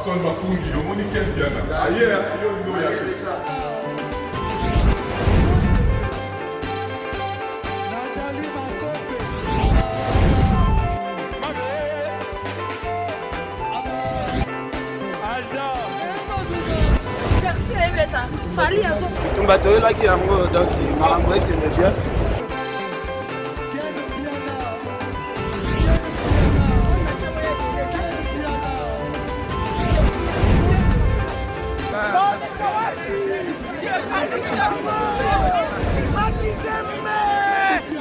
Pastor Makundi, Yomoni Kempiana. Aye, yo ndo yake. Fali avant. On va te là qui a donc il m'a envoyé que bien.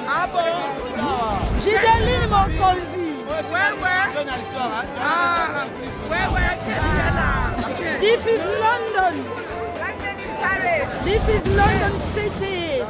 Ah bon? J'ai des lignes mon conduit. This is London. This is London City.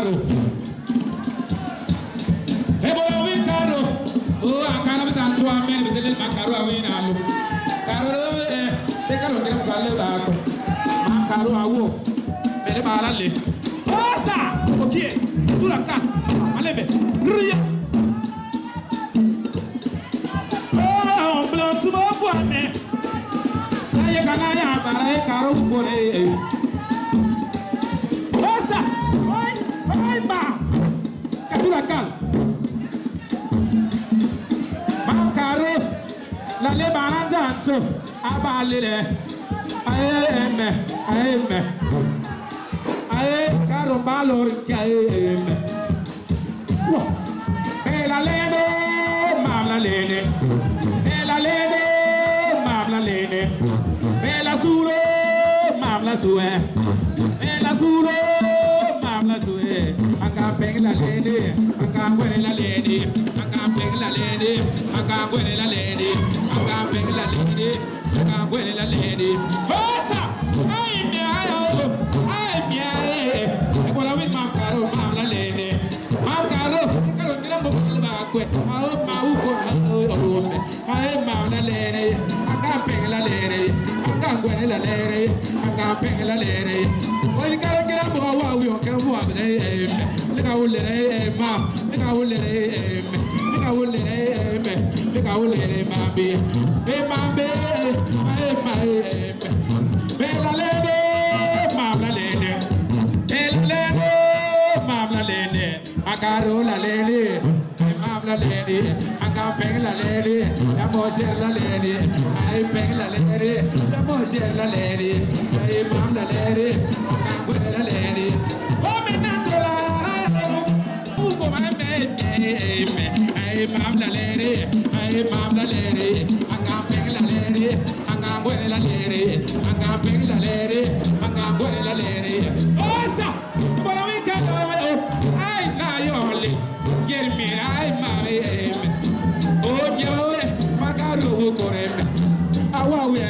caro. Ebola win caro. Oh, akana bisan suwa men bisan makaro win alu. Caro te caro kira balle ba ko. Makaro awo. Bele bala le. Osa! Okay. Tu la ka. Malebe. Riya. Oh, blanc suba boane. Aye kana ya bare caro bore. Osa! Oi ba. Kadura kal. Mam caro. La le baranja so. Abale le. Aye me. Aye caro balor kae me. Wo. Bela lene, mamla lene. Bela lene, mamla lene. Bela sulo, mamla sue. Bela sulo, mamla sue. Anga pegla lene, anga buena lene, anga pegla lene, anga buena lene, anga pegla lene, anga buena lene. Hosa! Ay mi ayo, ay mi aye. Ebola win mam caro, mamla lene. Mam caro, caro kira mo kalba kwe. Mau ko ome. Ay mamla lene, anga pegla lene, anga buena lene, anga pegla lene. Oy caro kira mo wa wi o kira mo abde. Lega wole ma, lega wole me. Lega wole me, lega wole mambe. E mambe, ay mambe. Bela lene, mamla lene. Bela lene, mamla lene. Agaro la lene, mamla lene. Aga peng la lene, ya moche la lene. Ay peng la lene, ya moche la lene. Ay mamla lene, aga peng la lene. Oh me natola, uko ma me. Ay mamla lene, ay mamla lene. Aga peng la lene, aga peng la lene. Anga peng la lere, anga buena la lere. Osa, para mi casa, ay na yole, yermi ay mare. Oh yo, makaru koreme, awawe.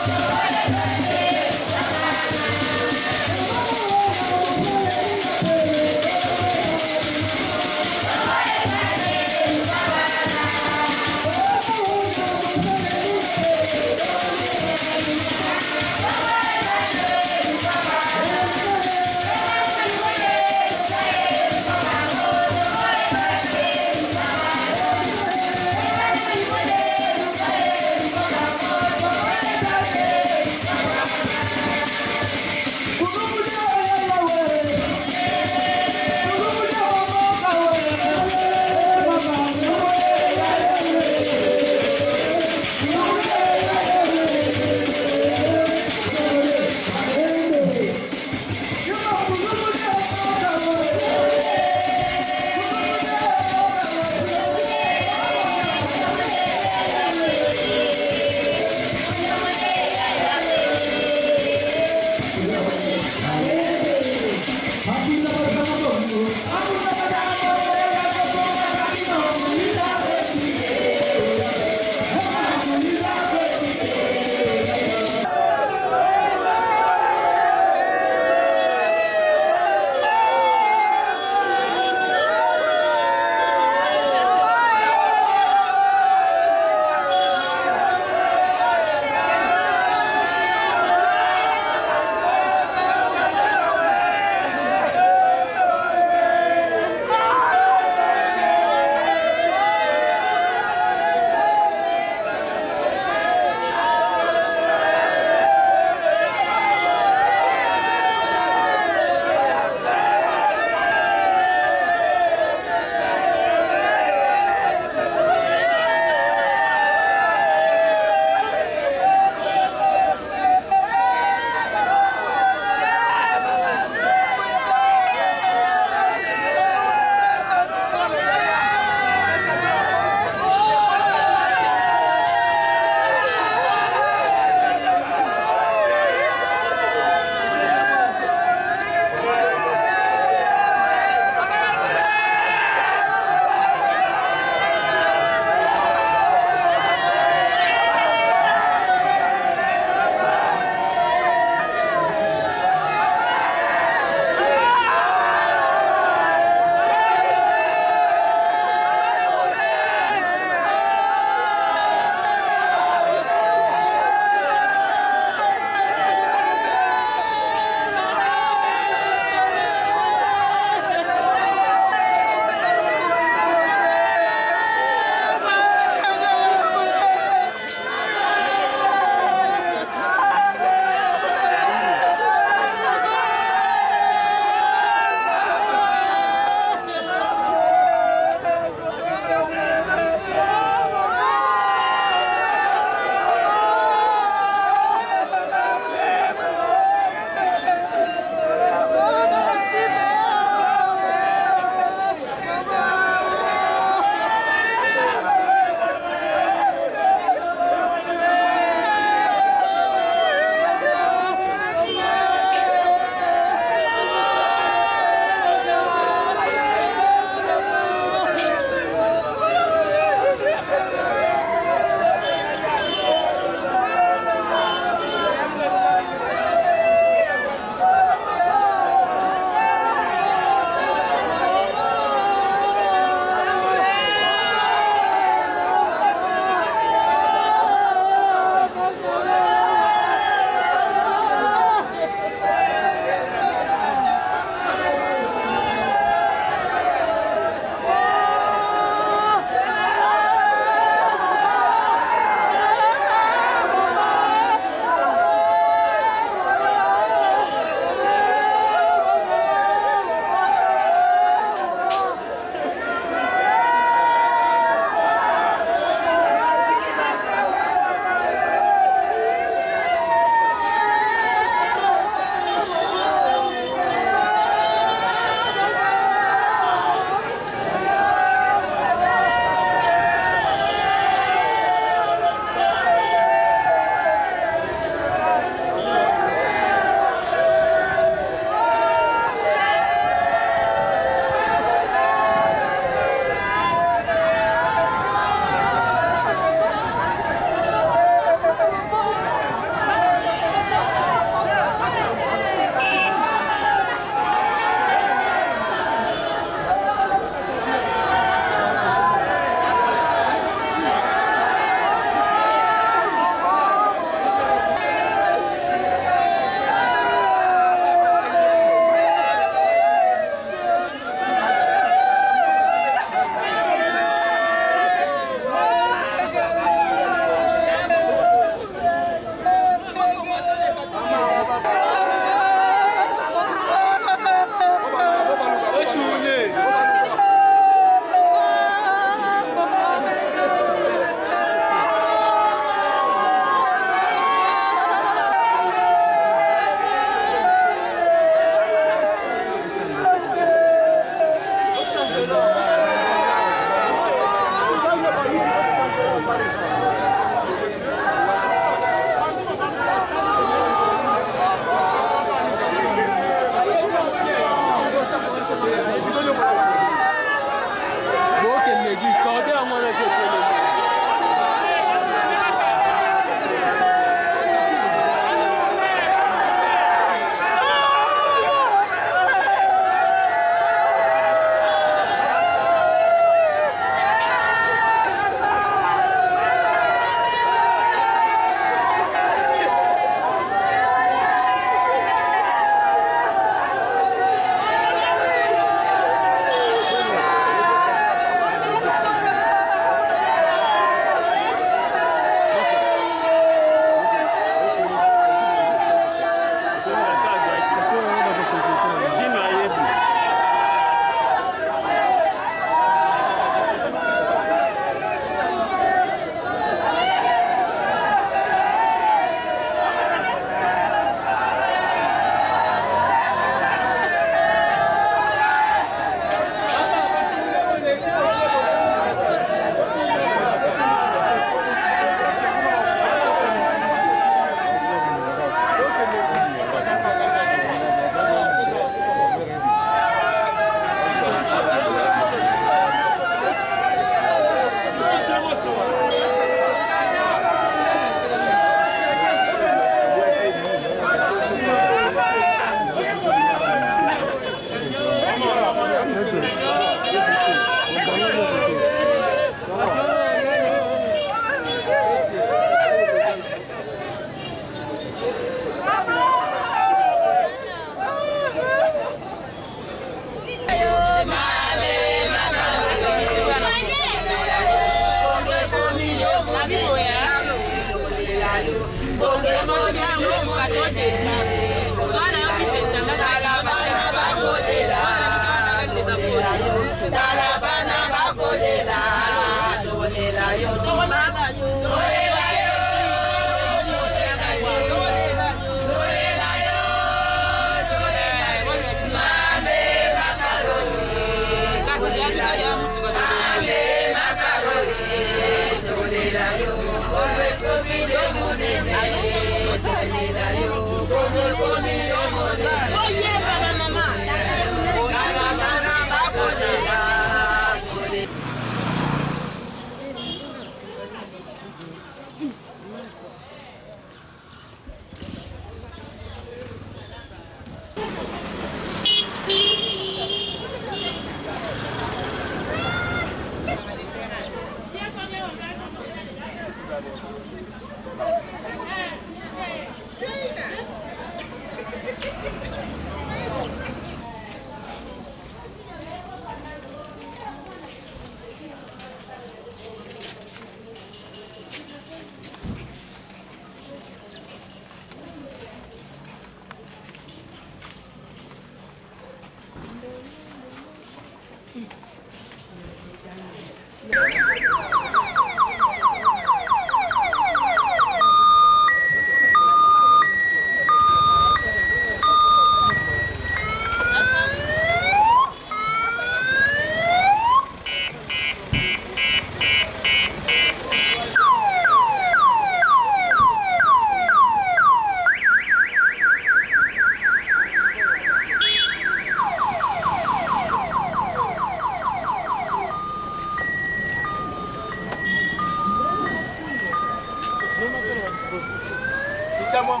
diamant.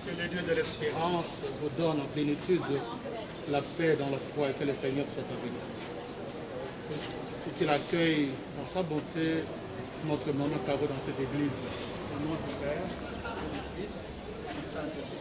Que les dieux de l'espérance vous donnent en plénitude la paix dans le froid et que le Seigneur soit avec vous. Et qu'il accueille dans sa bonté notre maman Caro dans cette église. Au nom du Père, du Fils, du Saint-Esprit.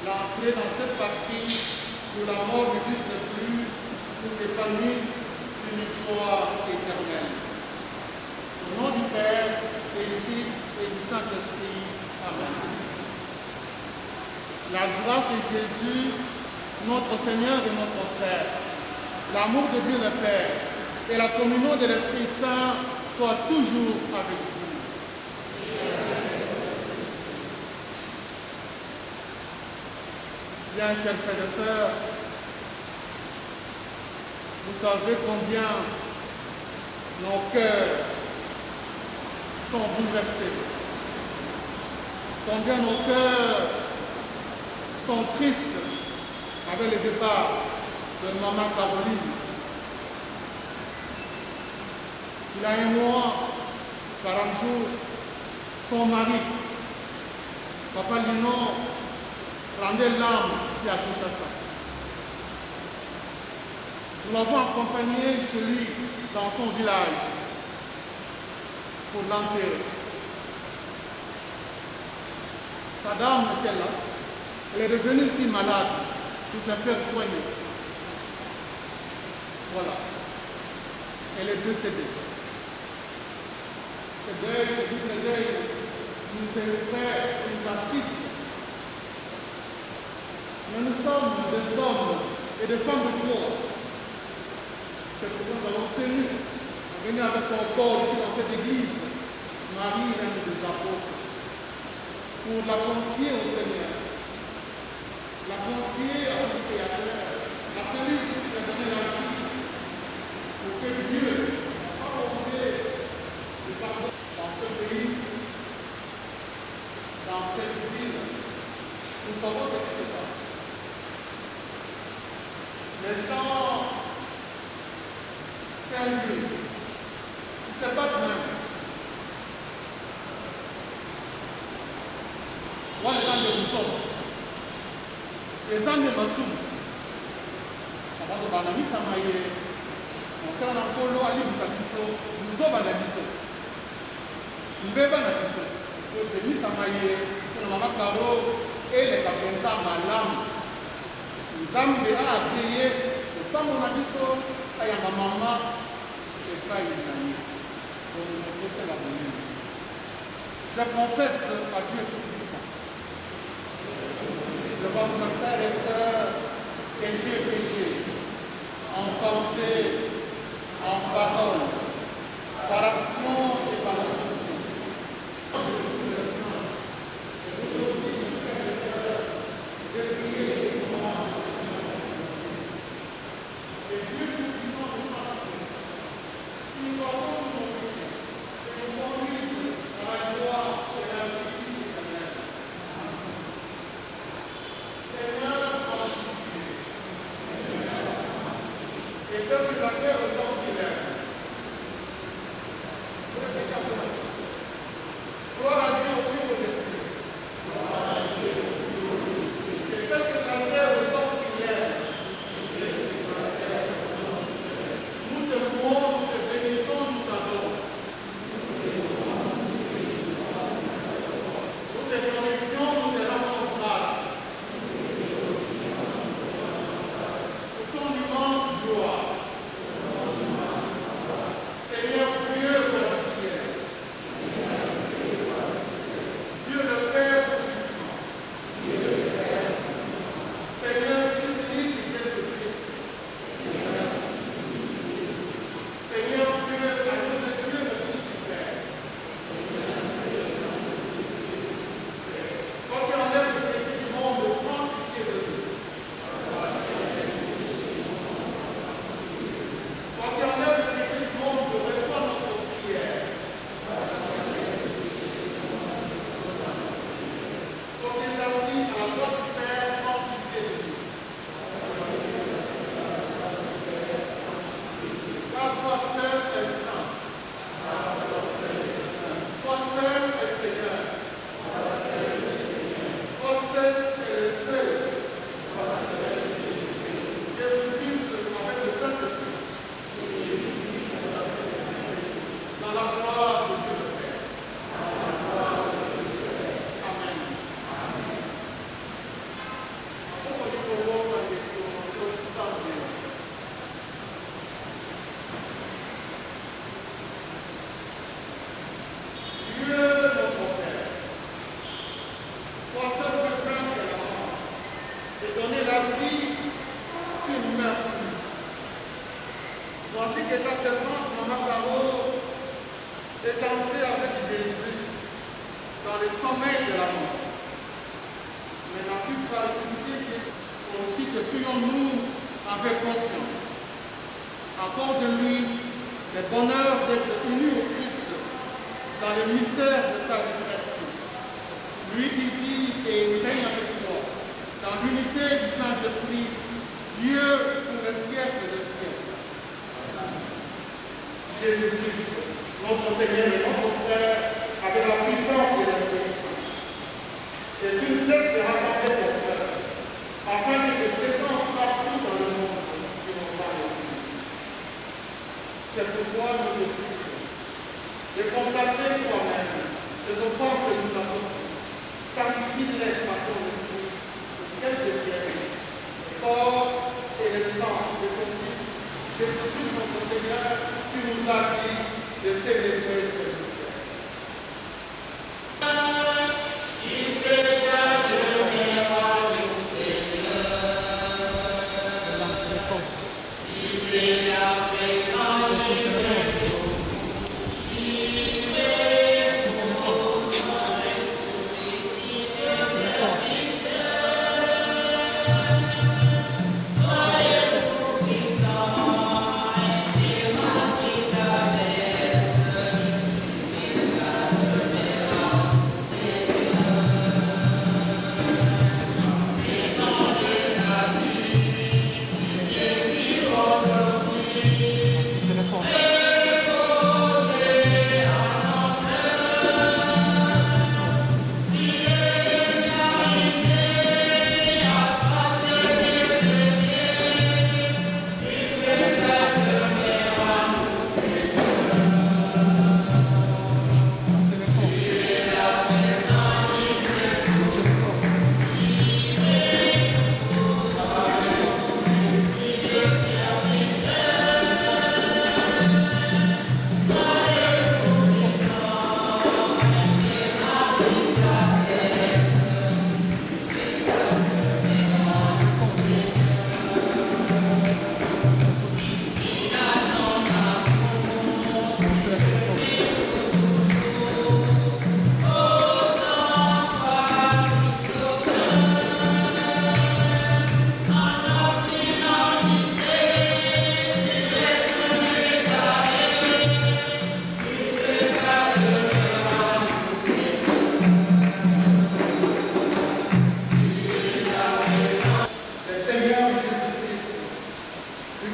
L'entrée dans cette partie où la mort n'existe plus, où s'épanouit une joie éternelle. Au nom du Père, et du Fils, et du Saint-Esprit. Amen. La grâce de Jésus, notre Seigneur et notre frère, l'amour de Dieu le Père et la communion de l'Esprit Saint soient toujours avec vous. Bien, chers frères et sœurs, vous savez combien nos cœurs sont bouleversés, combien nos cœurs sont tristes avec le départ de maman Caroline. Il y a un mois, 40 jours, son mari, Papa Lino, rendait l'âme ici à Kinshasa. Nous l'avons accompagné chez lui dans son village pour l'enterrer. Sa dame était là. Elle est devenue si malade pour se faire soigner. Voilà. Elle est décédée. Ce deuil, ce double deuil, nous effraie, nous attriste. Mais nous sommes des hommes et des femmes de foi. C'est pourquoi nous avons tenu à venir avec son corps ici dans cette église, Marie, reine des apôtres, pour la confier au Seigneur, la confier à notre Créateur, à celui qui nous a donné la vie, pour que Dieu, à volonté, de chants Saint-Louis. C'est pas de même. Moi, les gens de Rousseau, les gens de Massou, avant de Banami Samaye, on fait un polo à l'île de nous sommes à la mission. Nous sommes à la mission. Nous sommes à la maman Caro et les Capenza Malam. Nous sommes déjà à payer. Nous sommes à la mission. Il y a ma maman et pas une amie. Donc, nous sommes à la mission. Je confesse à Dieu Tout-Puissant devant mes frères et sœurs que j'ai péché en pensée, en parole, par action et par omission.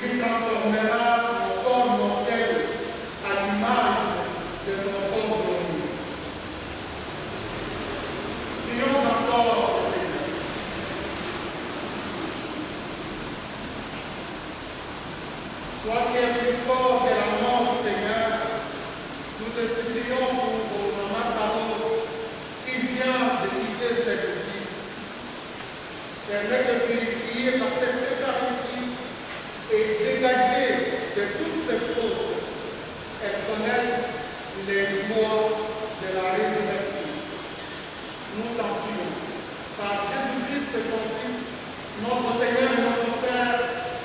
qui transformera mon corps mortel à l'image de son corps glorieux. Prions encore le Seigneur. Toi qui es plus fort que la mort, Seigneur, nous te supplions pour Maman Caro qui vient de quitter cette vie. Permets de purifier par cette Eucharistie et dégager de toutes ces fautes. Elles connaissent les joies de la résurrection. Nous t'en prions. Par Jésus-Christ, ton Fils, notre Seigneur et notre Père,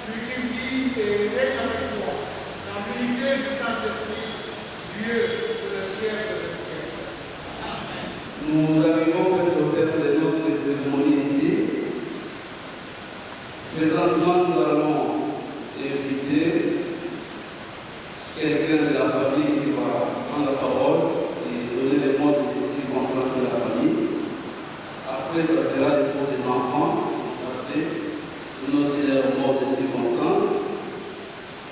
lui qui vit et règne avec toi, dans l'unité du Saint-Esprit, Dieu de le siècle des siècles. Amen. Nous arrivons presque au terme de notre cérémonie ici. Présentement, nous allons inviter quelqu'un de la famille qui va prendre la parole et donner les mots de circonstance de la famille. Après, ça sera le tour des enfants, parce que nous aussi les mots de circonstance.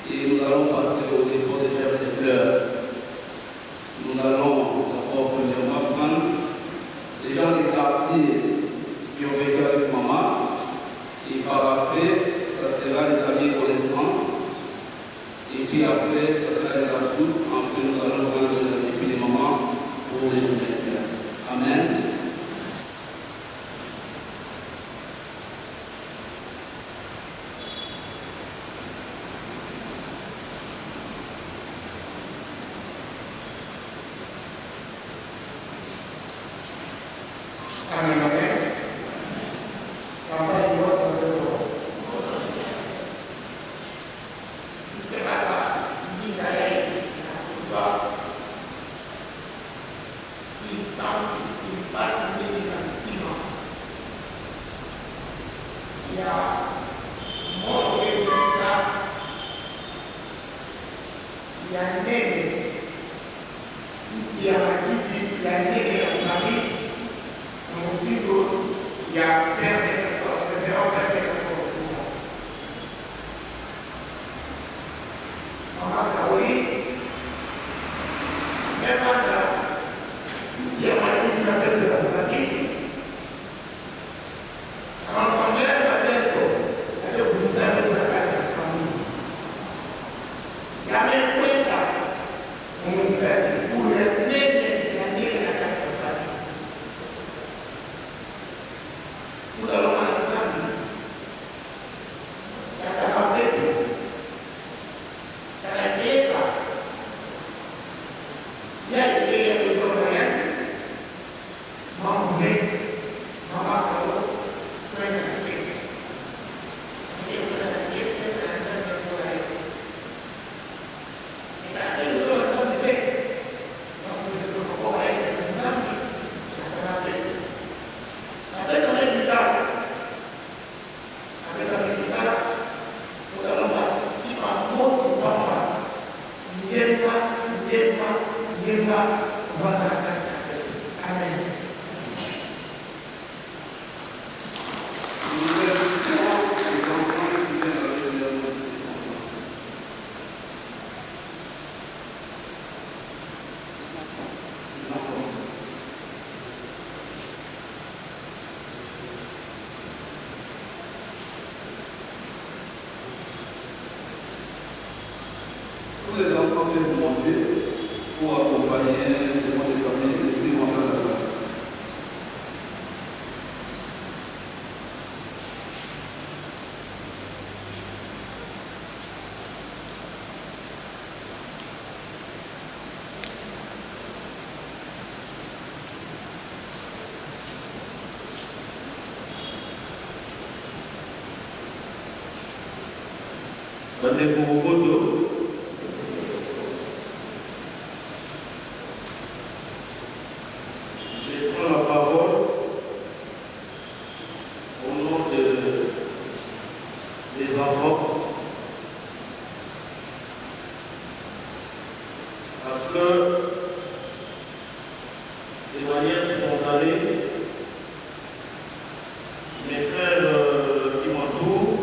Et nous allons passer au dépôt des verres de fleurs. Nous allons d'abord premièrement prendre les gens des quartiers qui ont vécu avec maman. Et par après, ça sera les amis connaissances. Et puis après, ça sera les ajoutes. Enfin, nous allons prendre et puis les moments pour les soumettre. Amen. Amen. Tous les enfants peuvent monter pour accompagner les mots de famille et ce qui vont faire là-bas. Donnez pour vos photos. Je prends la parole au nom des enfants parce que de manière spontanée, mes frères qui m'entourent,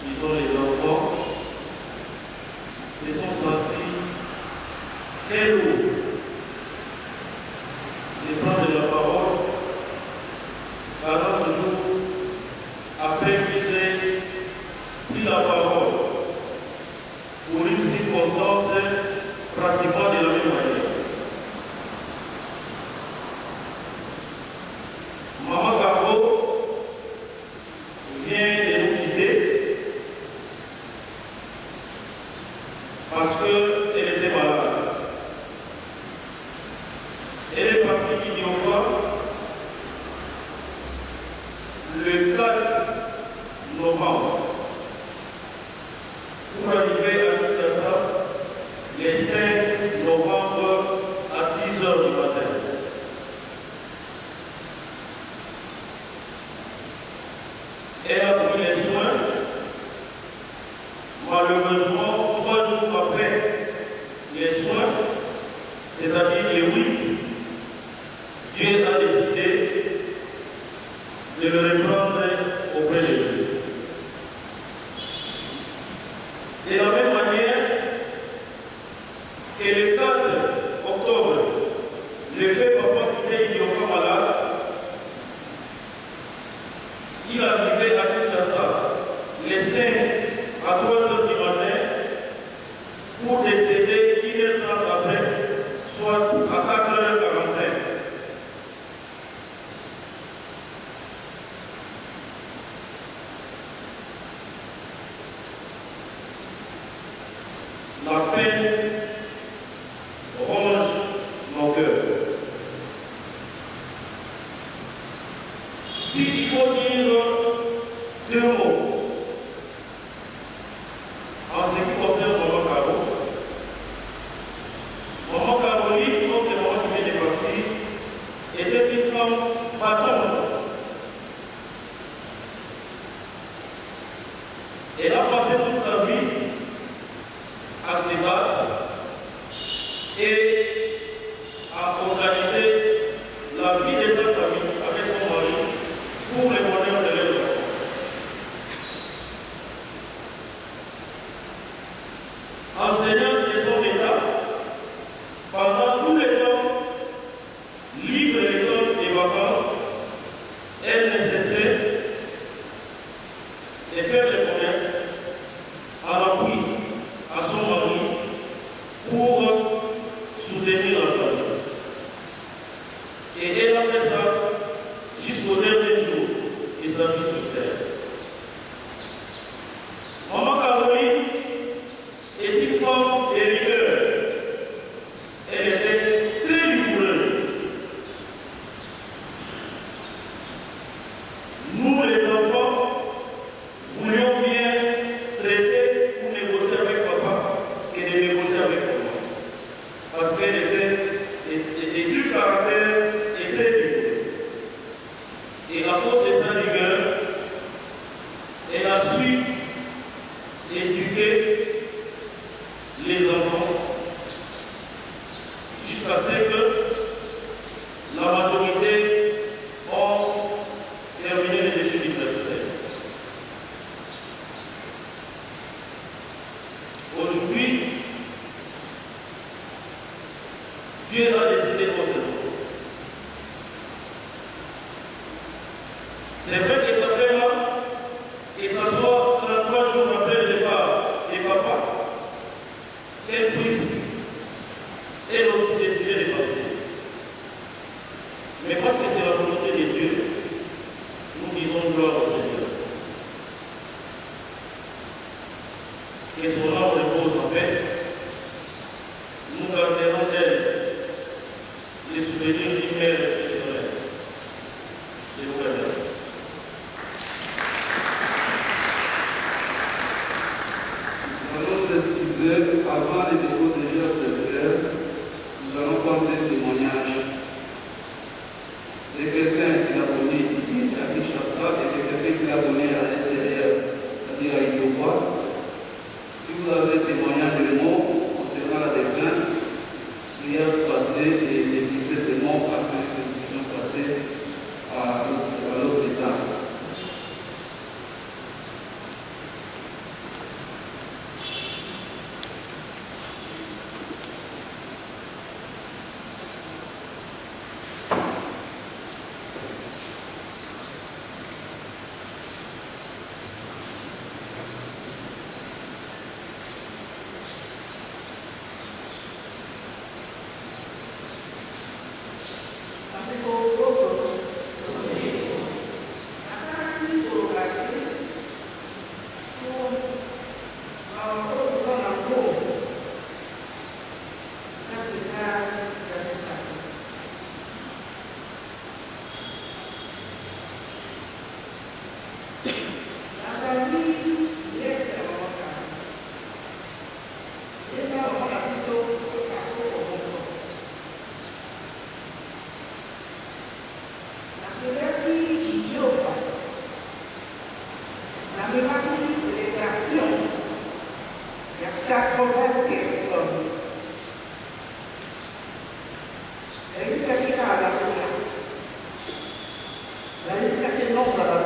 qui sont les enfants, parce qu'elle était malade. Elle est partie Idiofa le 4 novembre pour arriver à Kinshasa le 5 novembre à 6 h du matin. Elle a pris les soins. Malheureusement, 3 jours après les soins, c'est-à-dire les 8, Dieu a décidé de le reprendre auprès de lui. De la même manière que le 4 octobre, le fait papa qui était Idiofa malade, il a arrivé à Kinshasa le 5 à 3 h du matin pour décéder 1h30 après, soit à 4h45. La peine ronge mon cœur. S'il faut dire 2 mots en ce qui concerne Maman Caro, Maman Caroline, comme le moment qui vient de partir, était une femme battante. Elle a passé toute sa vie à se battre et à organiser la vie de sa famille avec son mari pour le bonheur de leurs enfants. Enseignante de son état, pendant tout le temps, libre de l'école des vacances, elle ne cessait de faire des promesses à l'appui à son mari pour soutenir la famille. Et elle a fait ça jusqu'au dernier jour de sa vie sur terre. Maman Caroline est une femme de rigueur. Elle était très rigoureuse. Nous, les enfants, voulions bien traiter ou négocier avec papa et de négocier avec maman. Parce qu'elle était du caractère et très rigoureux. Et à cause de sa rigueur, elle a su éduquer les enfants jusqu'à ce que la majorité ont terminé les études universitaires. Aujourd'hui, Dieu a décidé autrement. C'est vrai que ça fait mal, et ça soit 33 jours après le départ des papas, qu'elle puisse elle aussi décider de partir. Mais parce que c'est la volonté de Dieu, nous disons gloire au Seigneur. Que son âme repose en paix. Nous garderons d'elle les souvenirs d'une mère exceptionnelle. Je vous remercie. Nous allons s'excuser avant les dépôts des jours de prière. Nous allons prendre des témoignages de quelqu'un qui l'a donné ici, à Kinshasa, et de quelqu'un qui l'a donné à l'extérieur, c'est-à-dire à Idiofa. Si vous avez des témoignages de mots concernant la déplainte, prière passée et des listes de mots afin que nous puissions passer à l'autre étape. Il y a 80 personnes. La liste qui est là, la liste qui est non, la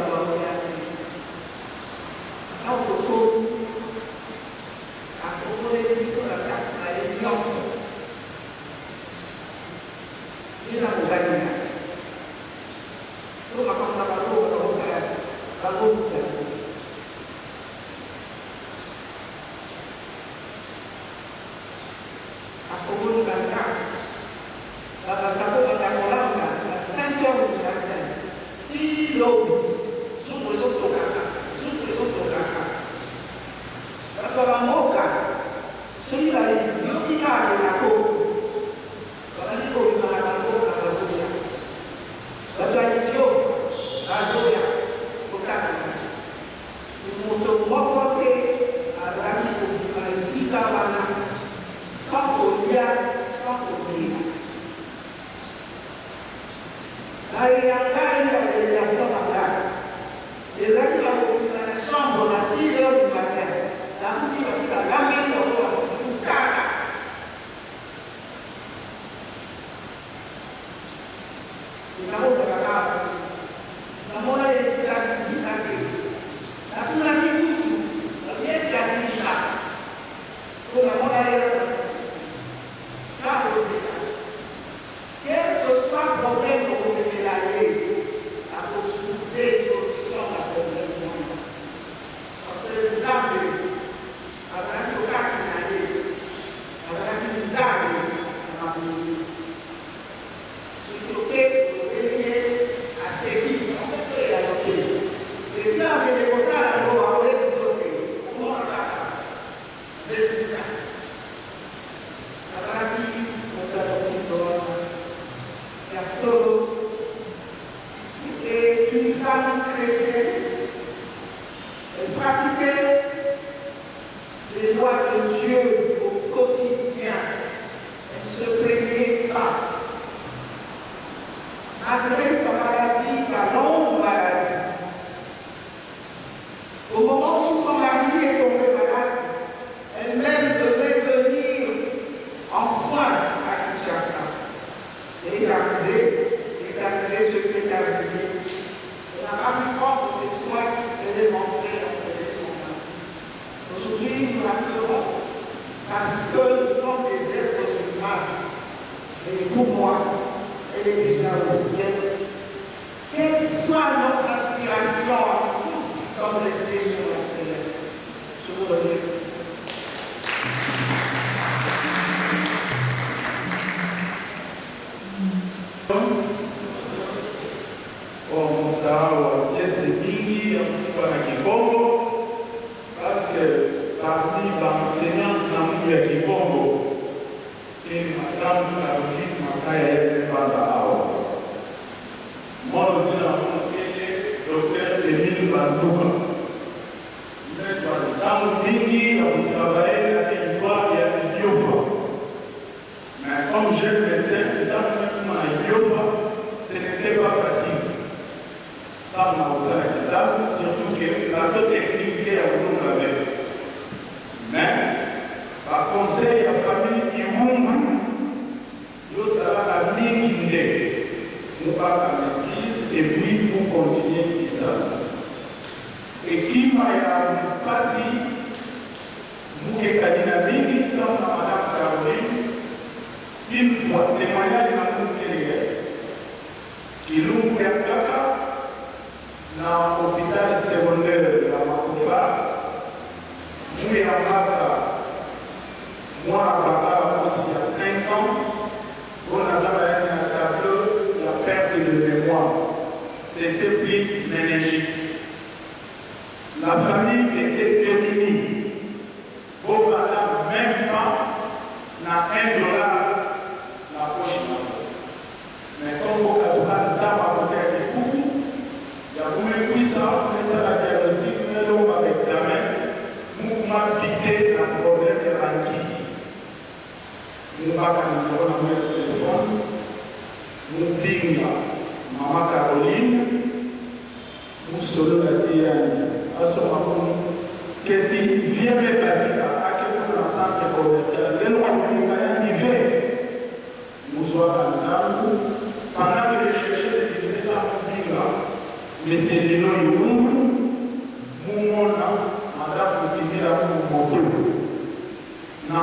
Che ti viene la sera, anche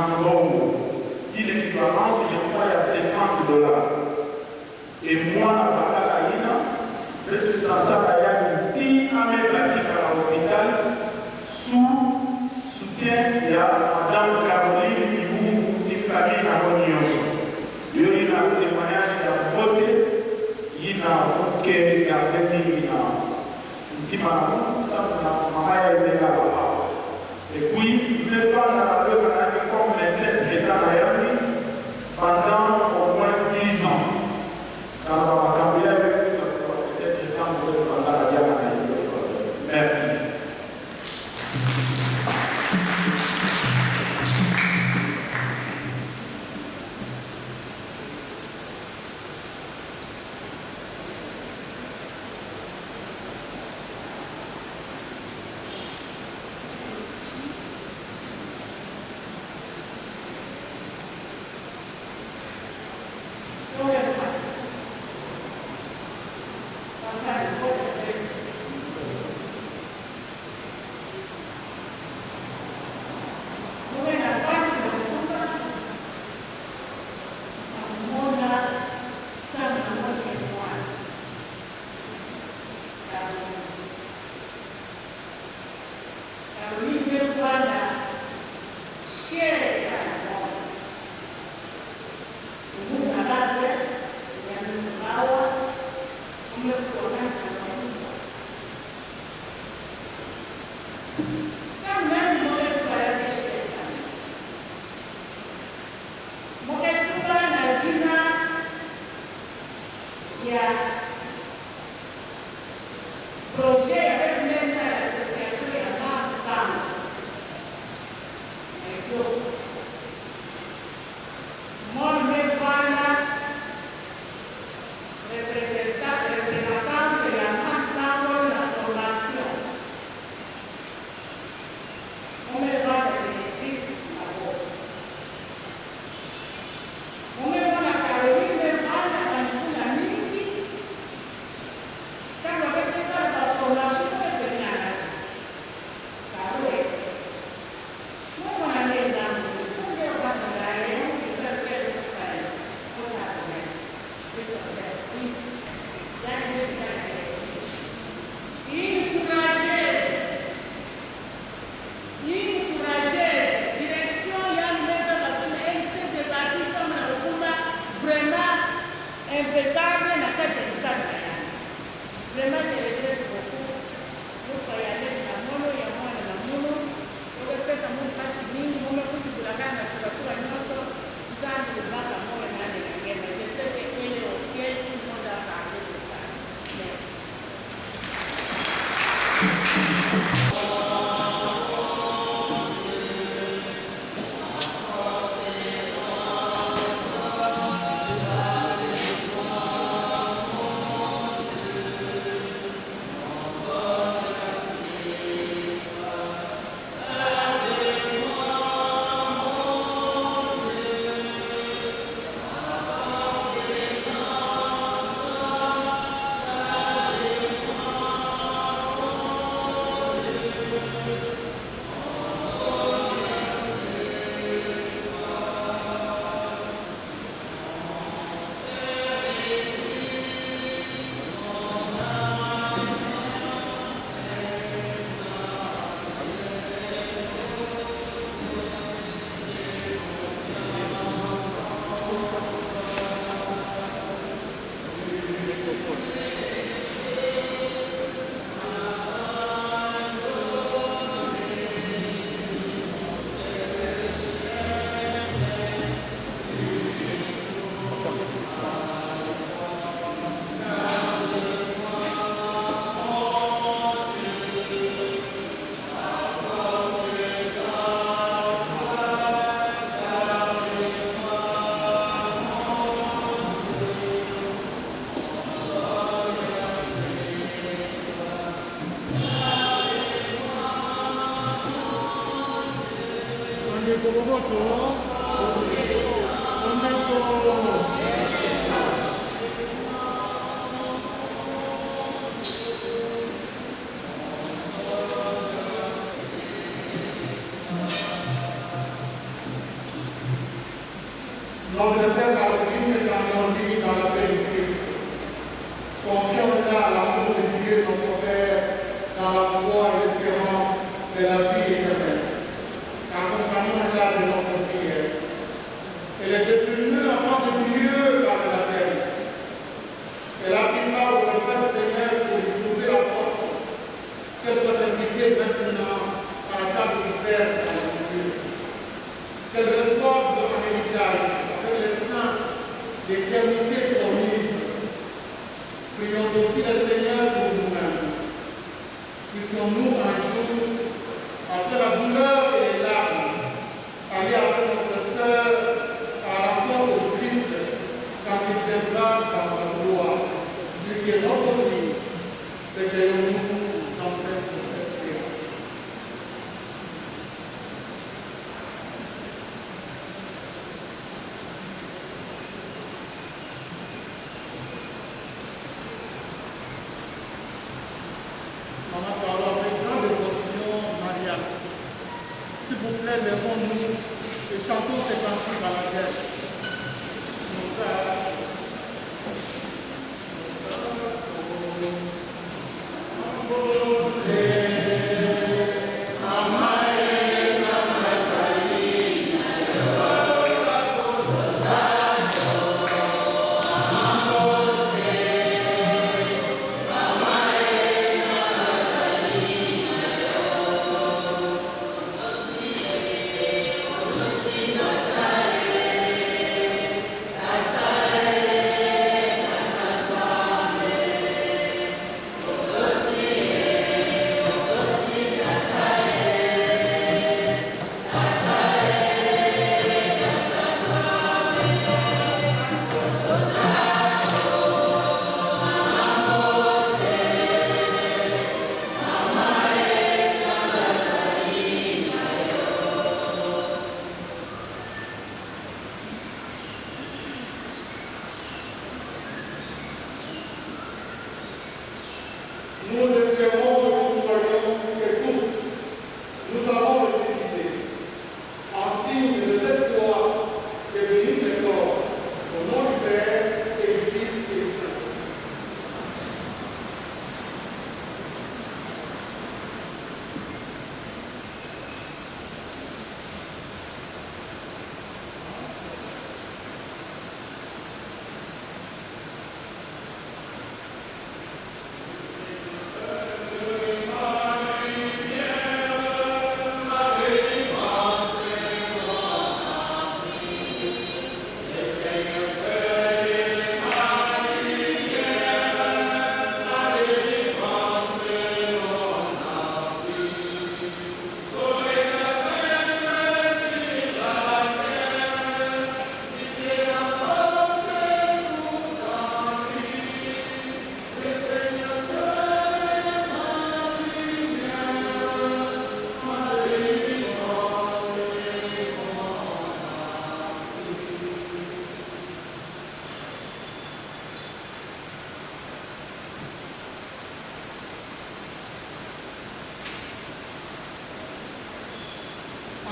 Nangongo, qui l'équivalence, je crois, à $50. Et moi, à Bakaraïna, je suis censé aller à l'hôpital sous soutien de Madame Caroline Ibou, qui famille harmonieuse. Il y a un témoignage de la beauté, il y a un bouquet de la famille, il y a un petit maman, ça, maman est là. Et puis, mes femmes ont été comme médecin traitant à Miami pendant au moins 10 ans. Dans la Gambie, peut-être qu'ils sont pendant la guerre. Merci. Notre sœur Caroline est grandie dans la paix du Christ. Confions-la à l'amour de Dieu, notre Père, dans la foi et l'espérance de la vie éternelle. Accompagnons-la de notre prière. Elle est devenue enfant de Dieu par la terre. Elle appliquera au repas du Seigneur pour lui trouver la force qu'elle soit invitée maintenant à la table du Père dans le ciel. Qu'elle reçoive de mon héritage avec les saints d'éternité promise. Prions aussi le Seigneur pour nous-mêmes. Puissions-nous un jour, après la douleur et les larmes, aller avec notre sœur à la rencontre du Christ quand il viendra dans la gloire. Dieu qui est notre vie, réveillons-nous dans cette espérance. Maman Paola, avec grande dévotion, Maria. S'il vous plaît, lèvons-nous et chantons ces cantiques à la terre. Nous espérons et nous croyons que tous, nous avons reçu en signe de cette foi que bénit ce corps, au nom du Père et du Fils et du Saint.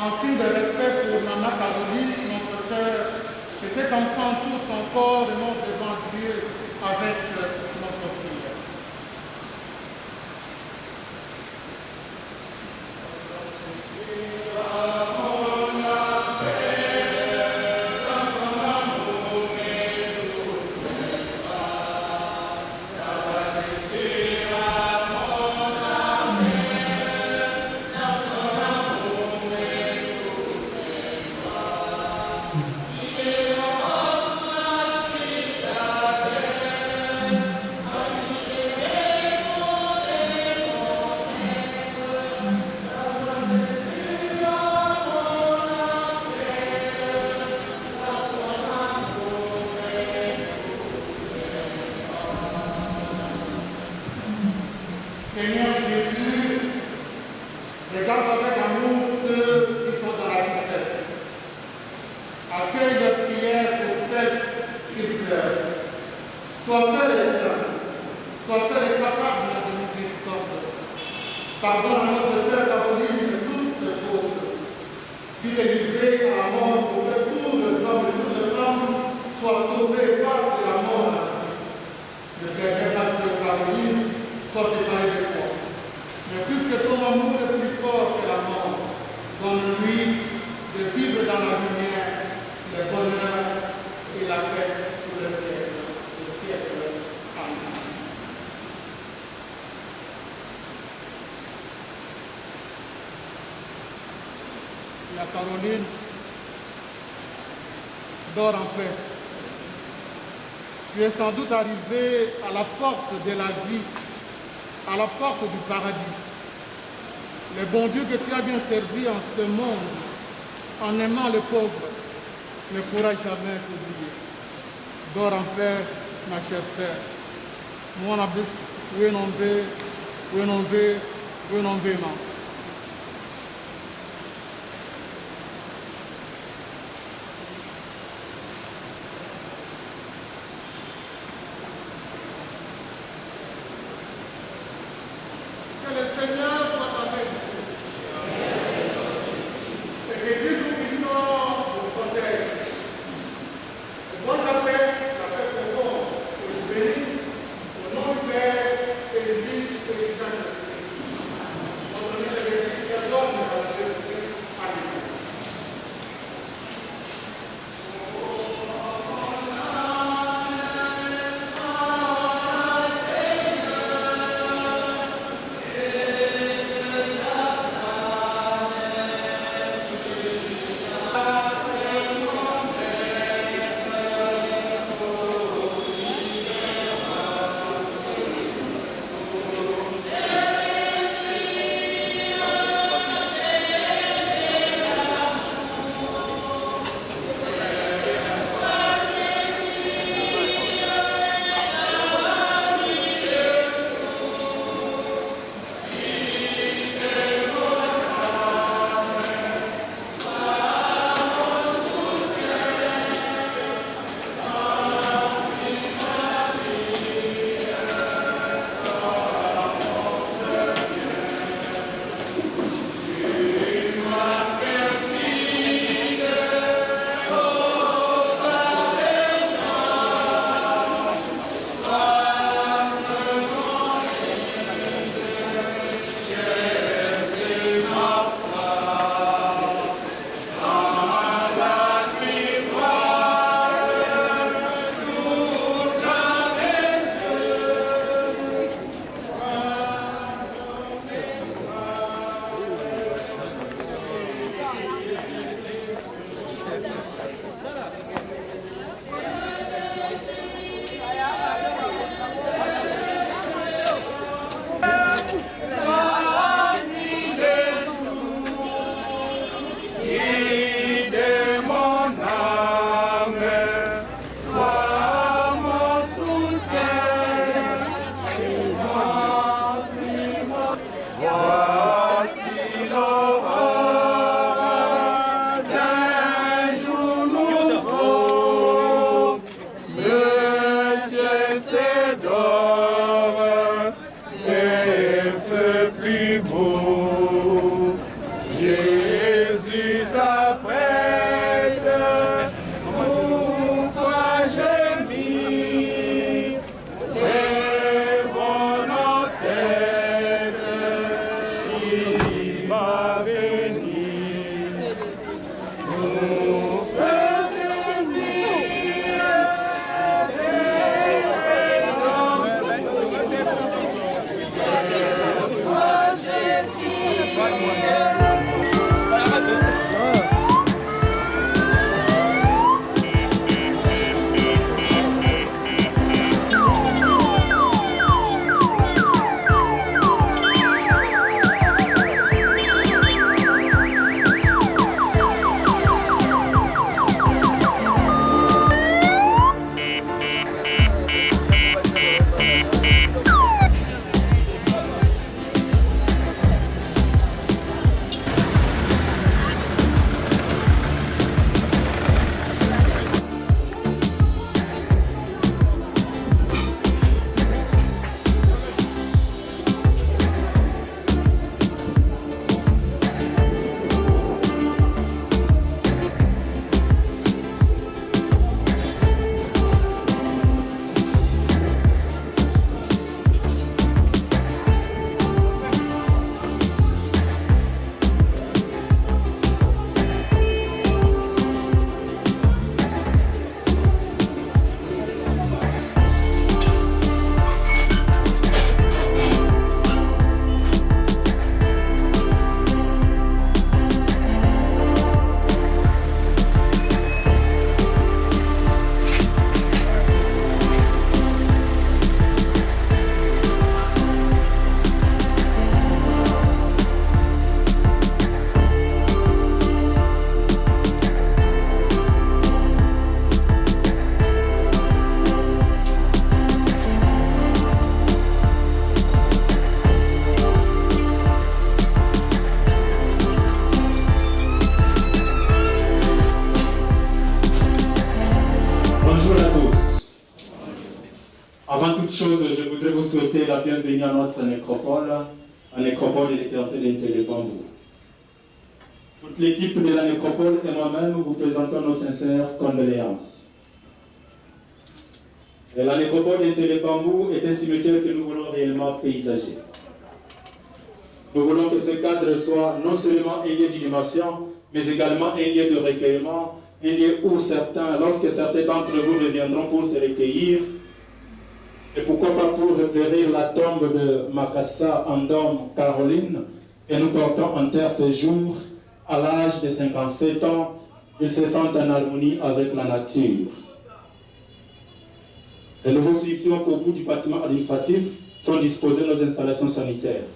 En signe de respect pour Maman Caroline, notre sœur, que cet enfant touche son corps et monte devant Dieu avec notre prière. Seigneur Jésus, regarde avec amour ceux qui sont dans la tristesse. Accueille leurs prières pour celles qui pleurent. Sois seul et saint. Sois seul et capable de miséricorde. Pardonne à notre sœur Caroline de toutes ses fautes. Puis délivrer à la mort pour que tous les hommes et toutes les femmes soit sauvé passe de la mort à la vie. Ne permets pas que Caroline soit séparée de toi. Mais puisque ton amour est plus fort que la mort, donne-lui de vivre dans la lumière, le bonheur et la paix pour le siècle, le siècle. Amen. La Caroline dort en paix. Tu es sans doute arrivé à la porte de la vie, à la porte du paradis. Le bon Dieu que tu as bien servi en ce monde, en aimant les pauvres, ne pourra jamais t'oublier. Dors en paix, ma chère sœur. Moi, on a besoin, que le Seigneur soit avec vous. Et que Dieu nous puissant vous protège. Bonne la paix profonde, et vous bénisse, au nom du Père, et du Fils, et du Saint-Esprit. Notre nom est béni, et l'homme de la Jésus-Christ. Amen. toute chose, je voudrais vous souhaiter la bienvenue à notre nécropole de l'éternité d'Intellepambou. Toute l'équipe de la nécropole et moi-même vous présentons nos sincères condoléances. Et la nécropole d'Intellepambou est un cimetière que nous voulons réellement paysager. Nous voulons que ce cadre soit non seulement un lieu d'inhumation, mais également un lieu de recueillement, un lieu où lorsque certains d'entre vous reviendront pour se recueillir, et pourquoi pas pour revérir la tombe de Makassa Andom Caroline, et nous portons en terre ce jour, à l'âge de 57 ans, ils se sentent en harmonie avec la nature. Et nous vous signifions qu'au bout du bâtiment administratif sont disposées nos installations sanitaires.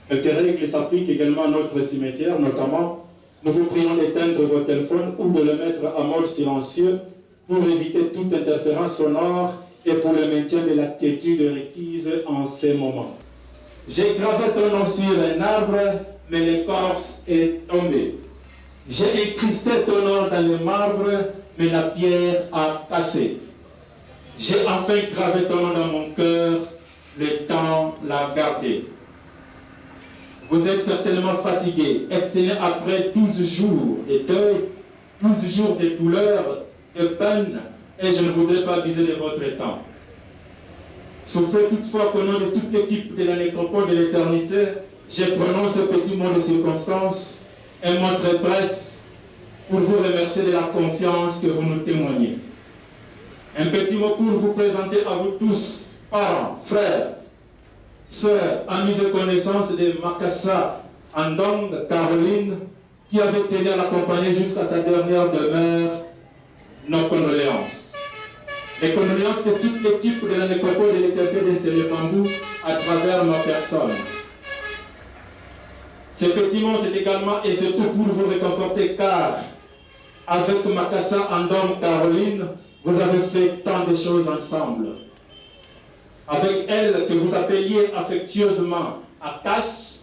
Quelques règles s'appliquent également à notre cimetière, notamment, nous vous prions d'éteindre vos téléphones ou de le mettre en mode silencieux pour éviter toute interférence sonore et pour le maintien de la quiétude requise en ces moments. J'ai gravé ton nom sur un arbre, mais l'écorce est tombée. J'ai incrusté ton nom dans le marbre, mais la pierre a cassé. J'ai enfin gravé ton nom dans mon cœur, le temps l'a gardé. Vous êtes certainement fatigué, exténué après 12 jours de deuil, 12 jours de douleur, de peine, et je ne voudrais pas abuser de votre temps. Souffrez toutefois qu'au nom de toute l'équipe de la nécropole de l'éternité, je prononce ce petit mot de circonstance, un mot très bref, pour vous remercier de la confiance que vous nous témoignez. Un petit mot pour vous présenter à vous tous, parents, frères, sœurs, amis et connaissances de Makassa Andong Caroline, qui avait tenu à l'accompagner jusqu'à sa dernière demeure, nos condoléances. Les condoléances de toute l'équipe de la nécropole de l'éternité d'Intellepambou à travers ma personne. Ce petit mot, c'est également et surtout pour vous réconforter, car avec Makassa Andong Caroline, vous avez fait tant de choses ensemble. Avec elle, que vous appeliez affectueusement Akash,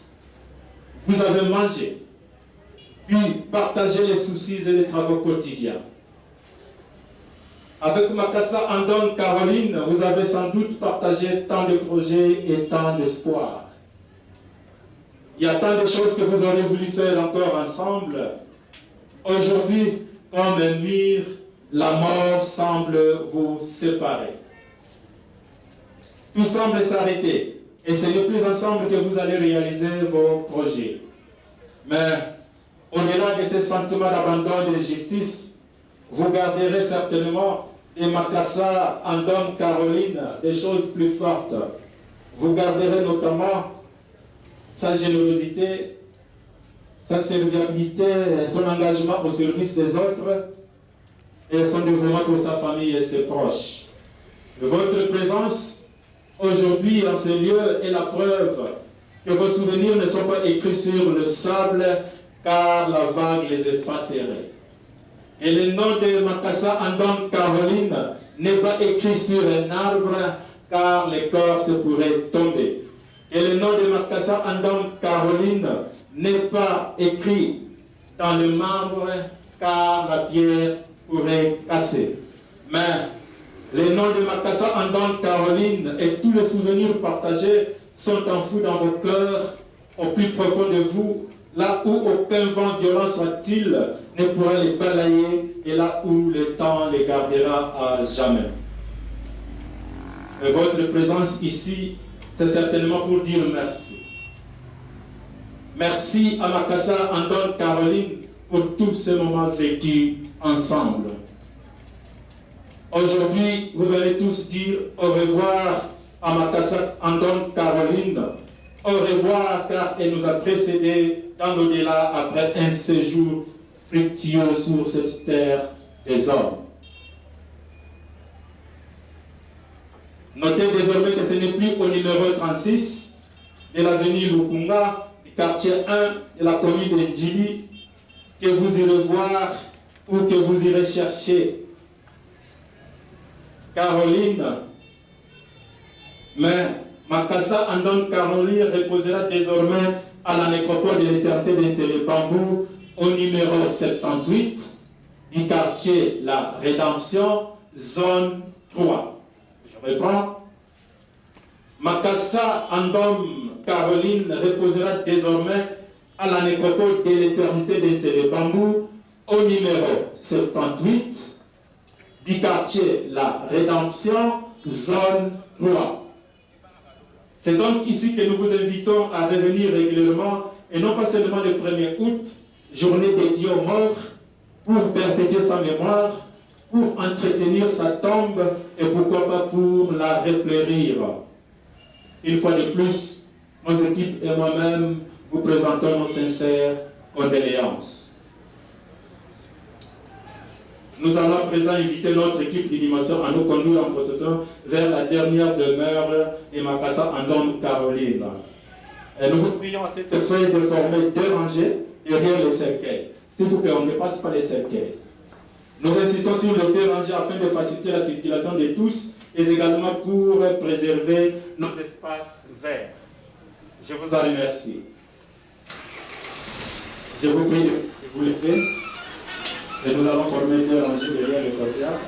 vous avez mangé, puis partagé les soucis et les travaux quotidiens. Avec Makassa Andong Caroline, vous avez sans doute partagé tant de projets et tant d'espoirs. Il y a tant de choses que vous auriez voulu faire encore ensemble. Aujourd'hui, comme un mur, la mort semble vous séparer. Tout semble s'arrêter, et ce n'est plus ensemble que vous allez réaliser vos projets. Mais au-delà de ce sentiment d'abandon et de justice, vous garderez certainement de Makassa Andong Caroline des choses plus fortes. Vous garderez notamment sa générosité, sa serviabilité, son engagement au service des autres et son dévouement pour sa famille et ses proches. Votre présence aujourd'hui en ces lieux est la preuve que vos souvenirs ne sont pas écrits sur le sable, car la vague les effacerait. Et le nom de Makassa Andong Caroline n'est pas écrit sur un arbre, car l'écorce pourrait tomber. Et le nom de Makassa Andong Caroline n'est pas écrit dans le marbre, car la pierre pourrait casser. Mais les noms de Makassa Andong Caroline et tous les souvenirs partagés sont enfouis dans vos cœurs, au plus profond de vous, là où aucun vent violent soit-il ne pourra les balayer et là où le temps les gardera à jamais. Et votre présence ici, c'est certainement pour dire merci. Merci à Makassa Andong Caroline pour tous ces moments vécus ensemble. Aujourd'hui, vous allez tous dire au revoir à Makassa Andong Caroline. Au revoir, car elle nous a précédés dans l'au-delà après un séjour fructueux sur cette terre des hommes. Notez désormais que ce n'est plus au numéro 36 de l'avenue Lukunga, du quartier 1 de la commune de Ndjili, que vous irez voir ou que vous irez chercher Caroline, mais Makassa Andong Caroline reposera désormais à la nécropole de l'éternité d'Intellepambou au numéro 78 du quartier La Rédemption, zone 3. reprend. Makassa Andom Caroline reposera désormais à la nécropole de l'éternité d'Intelé Bambou au numéro 78 du quartier La Rédemption, zone 3. C'est donc ici que nous vous invitons à revenir régulièrement et non pas seulement le 1er août, journée dédiée aux morts, pour perpétuer sa mémoire, pour entretenir sa tombe et pourquoi pas pour la refleurir. Une fois de plus, nos équipes et moi-même vous présentons nos sincères condoléances. Nous allons à présent inviter notre équipe d'inhumation à nous conduire en procession vers la dernière demeure de Makassa Andom Caroline. Et nous vous prions à cette fin de former 2 rangées derrière le cercueil. S'il vous plaît, on ne passe pas les cercueils. Nous insistons sur les 2 rangées afin de faciliter la circulation de tous et également pour préserver nos espaces verts. Je vous en remercie. Je vous prie de vous lever et nous allons former 2 rangées derrière le cortège.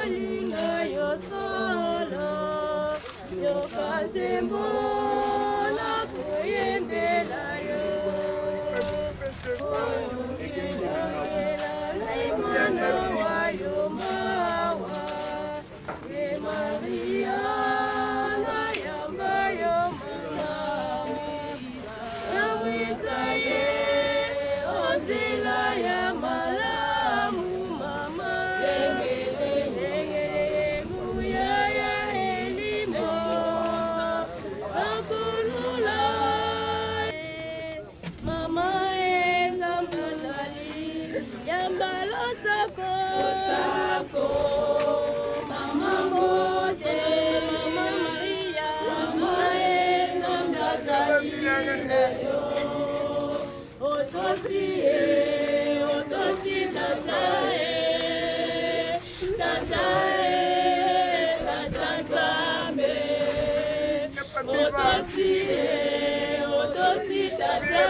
kolinga yo solo yo kazembo na koyembela yo oyo kendaela naimana wa yo mawa e Maria na yamba yo mama nawisa ye onzela ya malamu mama sengelele buya ya elimo akulula mama ezambazali yambalo sako sako mama mote mama Maria mama ezambazali otosi tata tata zambe otosi tata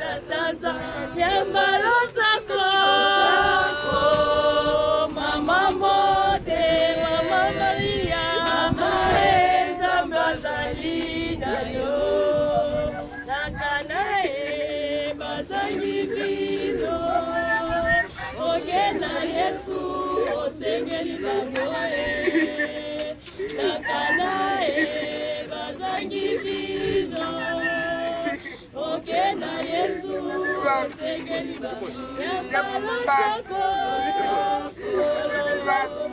tata zambe yambalo sako mama mote mama Maria mama ezambe azali na yo nakanae bazangi bino ogena Yesu osengeli bangoe nakanae bazangi bino ogena Yesu osengeli bangoe yamalosako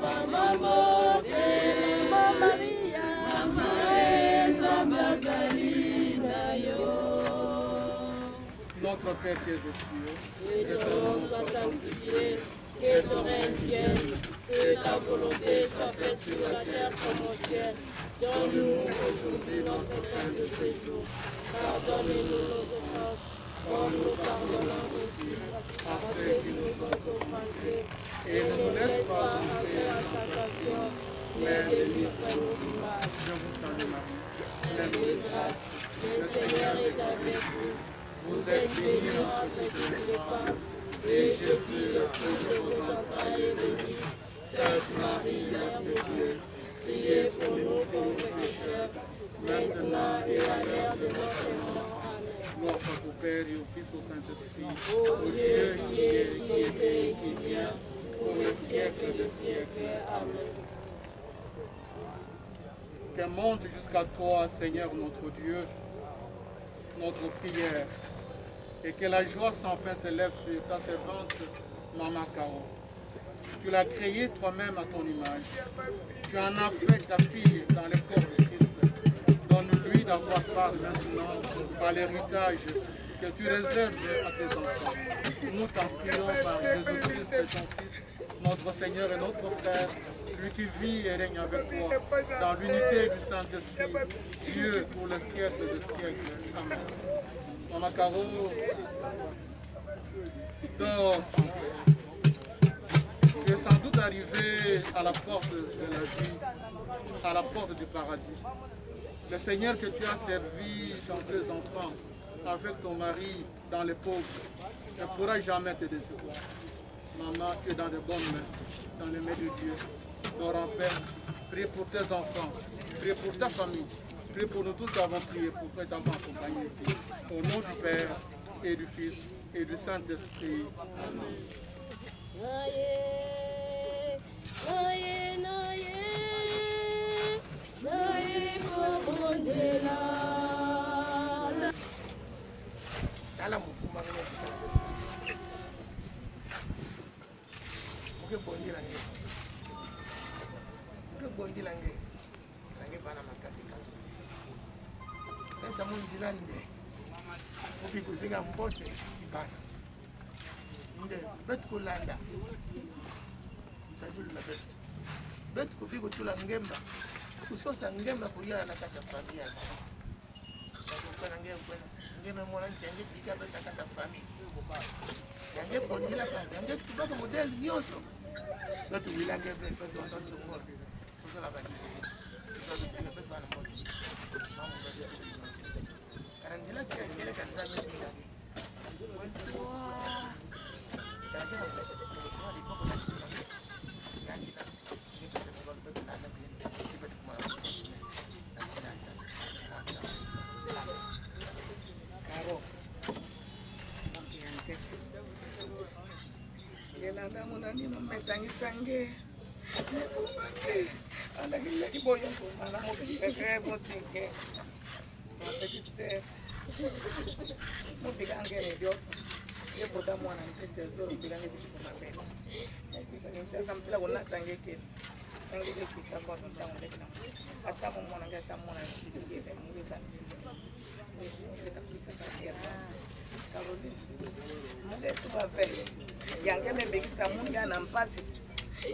mama mote mama Maria mama ezambazali na yo. Notre Père qui es aux cieux, Que ton nom soit sanctifié, que ton règne vienne, que ta volonté soit faite sur la terre comme au ciel. Donne-nous aujourd'hui notre pain de ce jour. Pardonne-nous nos offenses, comme nous pardonnons aussi à ceux qui nous ont offensés. Et ne nous laisse pas entrer en tentation, mais délivre-nous du mal. je vous salue Marie, pleine De grâce, le Seigneur est avec vous. Vous êtes bénie entre toutes les femmes, et Jésus, le fruit de vos entrailles, est béni. Sainte Marie, Mère de Dieu, priez pour nous pauvres pécheurs, maintenant et à l'heure de notre mort. Amen. gloire au Père et au Fils et au Saint-Esprit, Ô Dieu qui est, qui était et qui vient, pour le siècle des siècles. Amen. qu'elle monte jusqu'à toi, Seigneur notre Dieu, notre prière, et que la joie sans fin s'élève sur ta servante, Maman Caro. Tu l'as créée toi-même à ton image. Tu en as fait ta fille dans le corps de Christ. Donne-lui d'avoir part maintenant par l'héritage que tu réserves à tes enfants. Nous t'en prions par Jésus-Christ, ton Fils, notre Seigneur et notre Frère, lui qui vit et règne avec toi, dans l'unité du Saint-Esprit, Dieu pour le siècle des siècles. Amen. Maman Caro, dors en paix. Tu es sans doute arrivé à la porte de la vie, à la porte du paradis. Le Seigneur que tu as servi dans tes enfants, avec ton mari, dans les pauvres, ne pourra jamais te décevoir. Maman, tu es dans de bonnes mains, dans les mains de Dieu. Dors en paix. Prie pour tes enfants, prie pour ta famille, prie pour nous tous avons prié pour toi et t'avons accompagné ici. Au nom du Père et du Fils et du Saint-Esprit. Amen. bondi lange bana makasi kanto pesa munzila nde obi kuzinga mbote ibana nde betu kulanda nzadulula betu kubi kutula ngemba kusosa ngemba kuyala na kata familia kana ngeme mwana ntange bika beta kata familia yange bondila ka yange tubaka model nyoso betu wilange betu ndo ngoro kusala bani Karanjila kaya kanzame bilagi. Wentu nanda monani mametangisa nge nebomake andakile kiboyo ngomala mobike motinge mapekitse mobikange nebyofa yebota mwana ntete zoro mobikange bikufuma pena kuisa nchasa mpila kona tangeke tangeke kuisa kwa ntango ndekena ata mwana ngata mwana ngeve ngeza ngeta kuisa kadia Caroline munge tuba vele yange membekisa muya na mpasi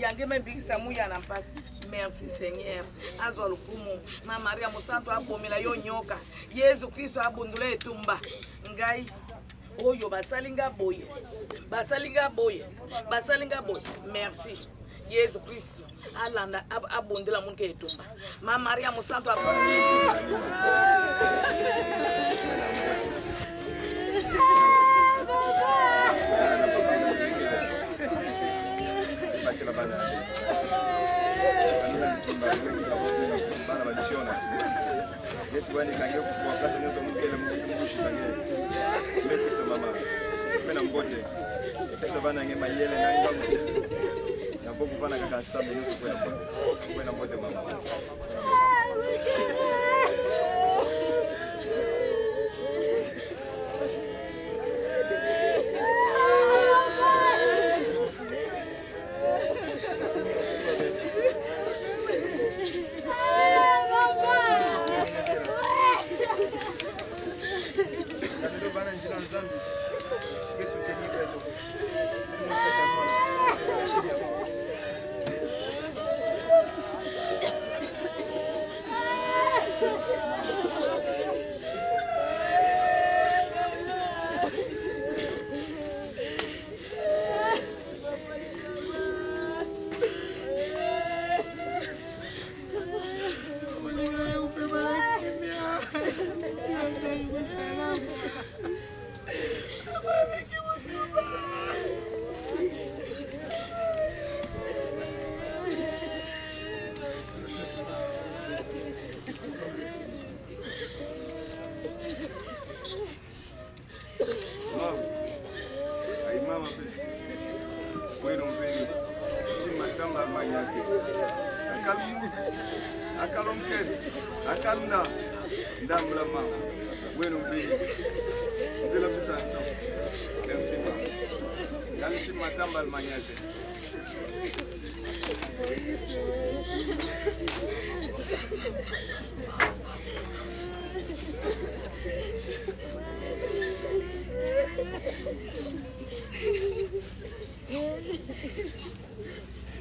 yange membekisa muya na mpasi. Merci Seigneur. Azwa lukumu na Maria Musanto abomela yo nyoka. Yesu Kristo abundula etumba. Ngai oyo basalinga boye. Basalinga boye. Basalinga boye. Merci. Yesu Kristo alanda abundula munke etumba. Ma Maria Musanto bana balisiona yetu bani kange kwa place nyoso mukele mukisha kange mekisa mama mena mbote pesa bana nge mayele na ngambo na boku bana kaka sabe nyoso kwa na mbote mama akalunda ndambula mama wenu mbili nzela bisanzo merci mama kalishi matamba almanyate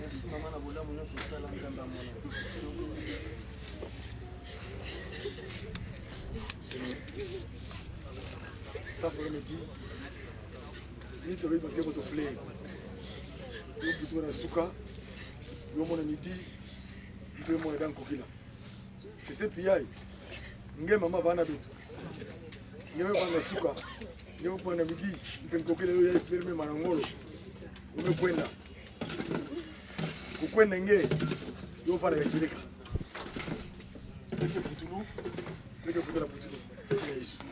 merci mama na bolamu nyonso osala nzambe ya mwana. Papa me dit, ni te remettre votre fleur. Yo plutôt na suka, yo mona midi, mpe mona dans kokila. C'est ce piai. Nge mama bana betu. Nge bana suka. Nge bana midi, mpe kokila yo ya fleur me marangolo. Umekwenda. Kukwenda nge yo fara ya kileka. Eke putulu. Eke putula putulu. C'est Yesu.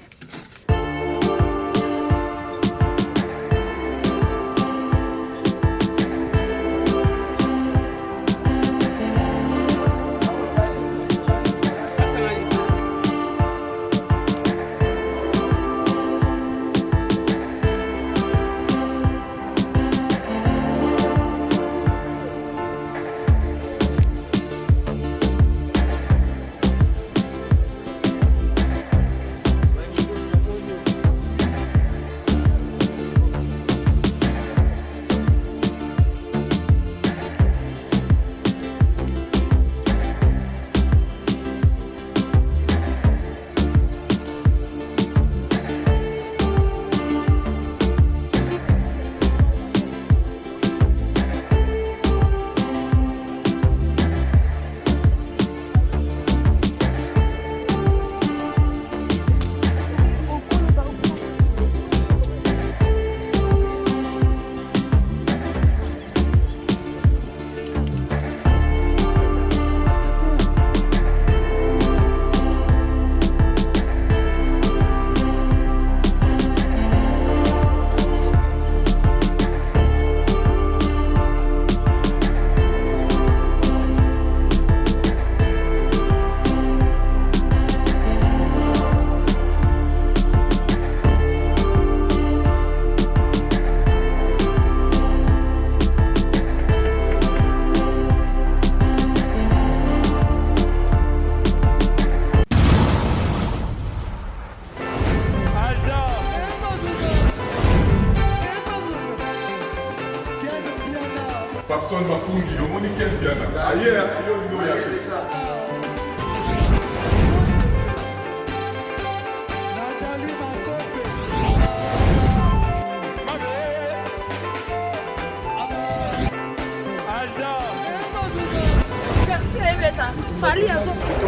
Personne m'a conduit, le monde est bien. Ailleurs, il y a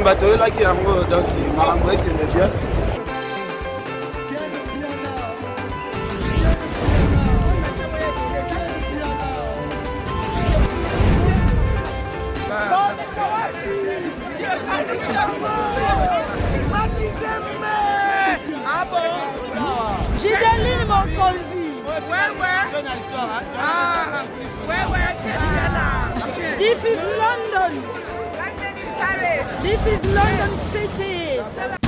bato oyelaki yango donc makambo ekende bien. Ah bon? Gideline Mokonzi. This is London. This is London City.